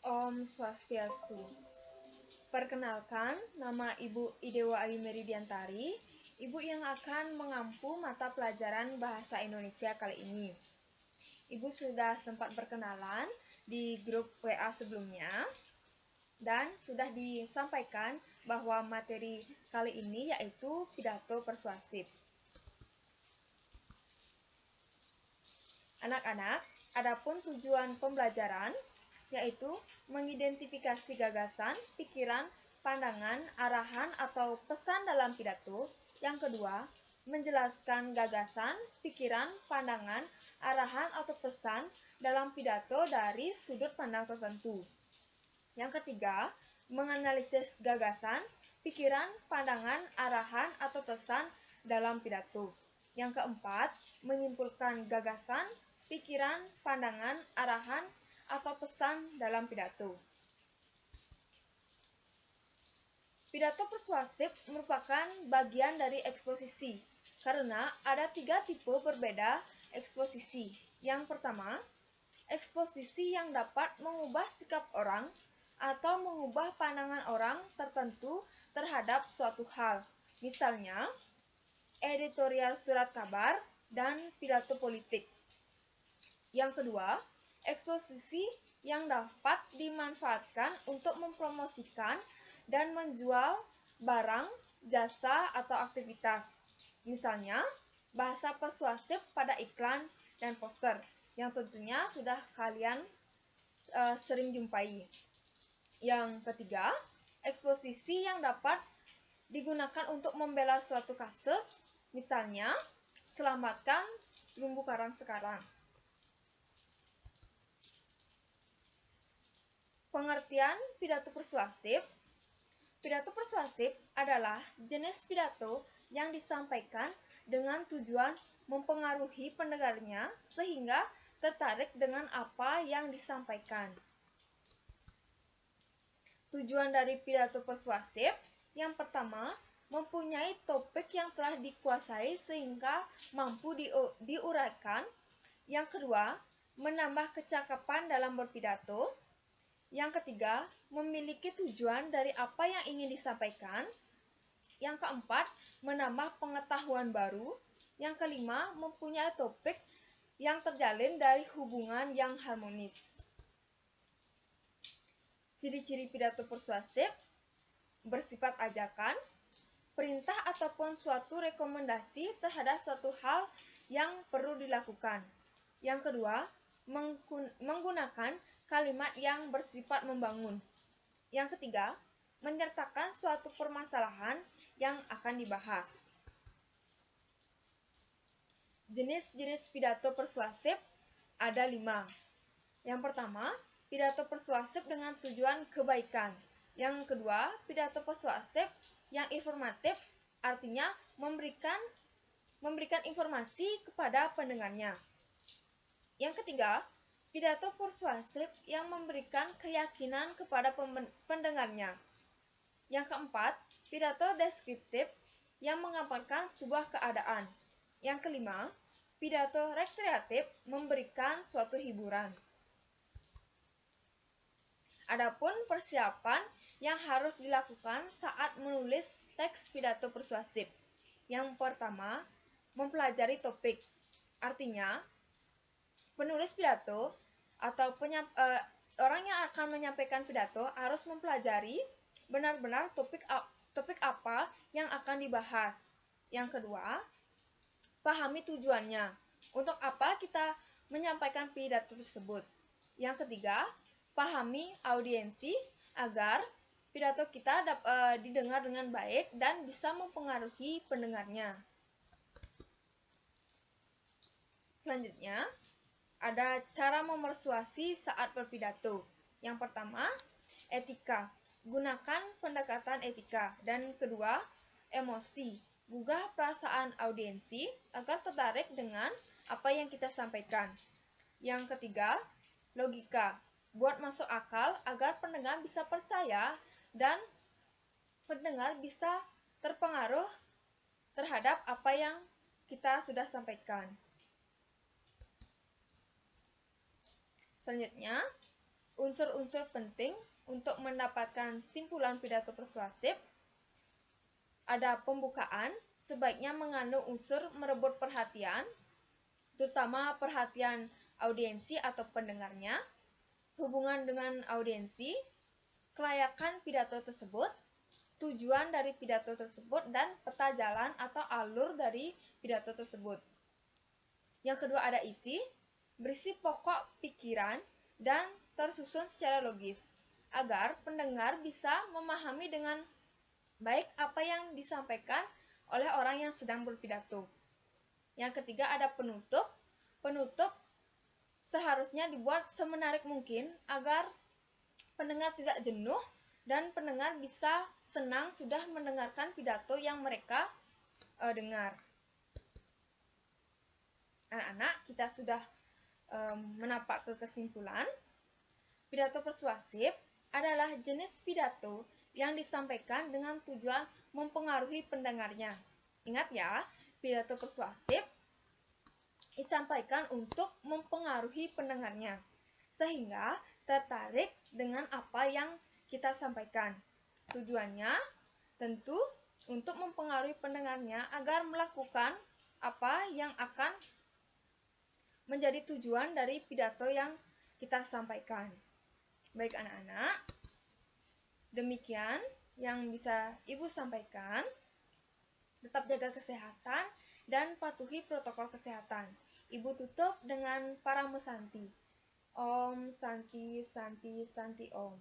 Om Swastiastu. Perkenalkan, nama Ibu Idewa Ayu Meridiantari, Ibu yang akan mengampu mata pelajaran Bahasa Indonesia kali ini. Ibu sudah sempat berkenalan di grup WA sebelumnya, dan sudah disampaikan bahwa materi kali ini yaitu pidato persuasif. Anak-anak, adapun tujuan pembelajaran yaitu mengidentifikasi gagasan, pikiran, pandangan, arahan, atau pesan dalam pidato. Yang kedua, menjelaskan gagasan, pikiran, pandangan, arahan, atau pesan dalam pidato dari sudut pandang tertentu. Yang ketiga, menganalisis gagasan, pikiran, pandangan, arahan, atau pesan dalam pidato. Yang keempat, menyimpulkan gagasan, pikiran, pandangan, arahan, atau pesan dalam pidato. Pidato persuasif merupakan bagian dari eksposisi, karena ada 3 tipe berbeda eksposisi. Yang pertama, eksposisi yang dapat mengubah sikap orang atau mengubah pandangan orang tertentu terhadap suatu hal. Misalnya, editorial surat kabar dan pidato politik. Yang kedua, eksposisi yang dapat dimanfaatkan untuk mempromosikan dan menjual barang, jasa, atau aktivitas. Misalnya, bahasa persuasif pada iklan dan poster, yang tentunya sudah kalian sering jumpai. Yang ketiga, eksposisi yang dapat digunakan untuk membela suatu kasus, misalnya, selamatkan terumbu karang sekarang. Pengertian pidato persuasif. Pidato persuasif adalah jenis pidato yang disampaikan dengan tujuan mempengaruhi pendengarnya sehingga tertarik dengan apa yang disampaikan. Tujuan dari pidato persuasif yang pertama, mempunyai topik yang telah dikuasai sehingga mampu diuraikan. Yang kedua, menambah kecakapan dalam berpidato. Yang ketiga, memiliki tujuan dari apa yang ingin disampaikan. Yang keempat, menambah pengetahuan baru. Yang kelima, mempunyai topik yang terjalin dari hubungan yang harmonis. Ciri-ciri pidato persuasif bersifat ajakan, perintah ataupun suatu rekomendasi terhadap suatu hal yang perlu dilakukan. Yang kedua, menggunakan kalimat yang bersifat membangun. Yang ketiga, menyertakan suatu permasalahan yang akan dibahas. Jenis-jenis pidato persuasif ada 5. Yang pertama, pidato persuasif dengan tujuan kebaikan. Yang kedua, pidato persuasif yang informatif, artinya memberikan informasi kepada pendengarnya. Yang ketiga, pidato persuasif yang memberikan keyakinan kepada pendengarnya. Yang keempat, pidato deskriptif yang menggambarkan sebuah keadaan. Yang kelima, pidato rekreatif memberikan suatu hiburan. Adapun persiapan yang harus dilakukan saat menulis teks pidato persuasif. Yang pertama, mempelajari topik. Artinya, penulis pidato atau orang yang akan menyampaikan pidato harus mempelajari benar-benar topik apa yang akan dibahas. Yang kedua, pahami tujuannya. Untuk apa kita menyampaikan pidato tersebut. Yang ketiga, pahami audiensi agar pidato kita didengar dengan baik dan bisa mempengaruhi pendengarnya. Selanjutnya, ada cara memersuasi saat berpidato. Yang pertama, etika. Gunakan pendekatan etika. Dan kedua, emosi. Gugah perasaan audiensi agar tertarik dengan apa yang kita sampaikan. Yang ketiga, logika. Buat masuk akal agar pendengar bisa percaya dan pendengar bisa terpengaruh terhadap apa yang kita sudah sampaikan. Selanjutnya, unsur-unsur penting untuk mendapatkan simpulan pidato persuasif. Ada pembukaan, sebaiknya mengandung unsur merebut perhatian, terutama perhatian audiensi atau pendengarnya, hubungan dengan audiensi, kelayakan pidato tersebut, tujuan dari pidato tersebut, dan peta jalan atau alur dari pidato tersebut. Yang kedua ada isi, berisi pokok pikiran dan tersusun secara logis, agar pendengar bisa memahami dengan baik apa yang disampaikan oleh orang yang sedang berpidato. Yang ketiga ada penutup. Penutup seharusnya dibuat semenarik mungkin agar pendengar tidak jenuh dan pendengar bisa senang sudah mendengarkan pidato yang mereka dengar. Anak-anak, kita sudah menapak ke kesimpulan. Pidato persuasif adalah jenis pidato yang disampaikan dengan tujuan mempengaruhi pendengarnya. Ingat ya, pidato persuasif disampaikan untuk mempengaruhi pendengarnya, sehingga tertarik dengan apa yang kita sampaikan. Tujuannya tentu untuk mempengaruhi pendengarnya agar melakukan apa yang akan menjadi tujuan dari pidato yang kita sampaikan. Baik anak-anak, demikian yang bisa Ibu sampaikan. Tetap jaga kesehatan dan patuhi protokol kesehatan. Ibu tutup dengan Paramesanti. Om Santi Santi Santi Om.